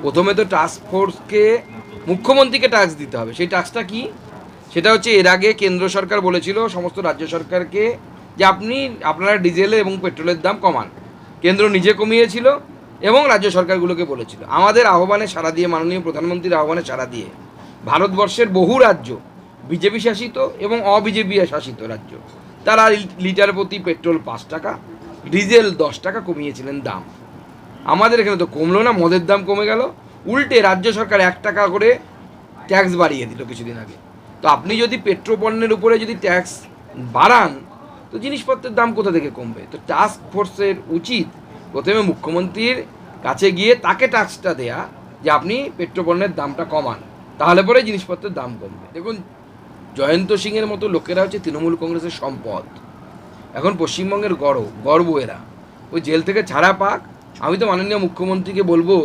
প্রথমে তো টাস্ক ফোর্সকে মুখ্যমন্ত্রীকে ট্যাক্স দিতে হবে। সেই ট্যাক্সটা কি? সেটা হচ্ছে এর আগে কেন্দ্র সরকার বলেছিল সমস্ত রাজ্য সরকারকে যে আপনারা ডিজেলের এবং পেট্রোলের দাম কমান। কেন্দ্র নিজে কমিয়েছিল এবং রাজ্য সরকারগুলোকে বলেছিল। আমাদের আহ্বানে সাড়া দিয়ে, মাননীয় প্রধানমন্ত্রীর আহ্বানে সাড়া দিয়ে ভারতবর্ষের বহু রাজ্য, বিজেপি শাসিত এবং অবিজেপি শাসিত রাজ্য, তারা লিটার প্রতি পেট্রোল 5 টাকা, ডিজেল 10 টাকা কমিয়েছিলেন দাম। আমাদের এখানে তো কমলো না, মদের দাম কমে গেল। উল্টে রাজ্য সরকার 1 টাকা করে ট্যাক্স বাড়িয়ে দিল কিছুদিন আগে। তো আপনি যদি পেট্রোপণ্যের উপরে যদি ট্যাক্স বাড়ান, তো জিনিসপত্রের দাম কোথা থেকে কমবে? তো টাস্ক ফোর্সের উচিত প্রথমে মুখ্যমন্ত্রীর কাছে গিয়ে তাকে ট্যাক্সটা দেয়া যে আপনি পেট্রোপণ্যের দামটা কমান, তাহলে পরে জিনিসপত্রের দাম কমবে। দেখুন, জয়ন্ত সিংয়ের মতো লোকেরা হচ্ছে তৃণমূল কংগ্রেসের সম্পদ। এখন পশ্চিমবঙ্গের গর্ব এরা। ওই জেল থেকে ছাড়া পাক। আমি তো মাননীয় মুখ্যমন্ত্রীকে বলবো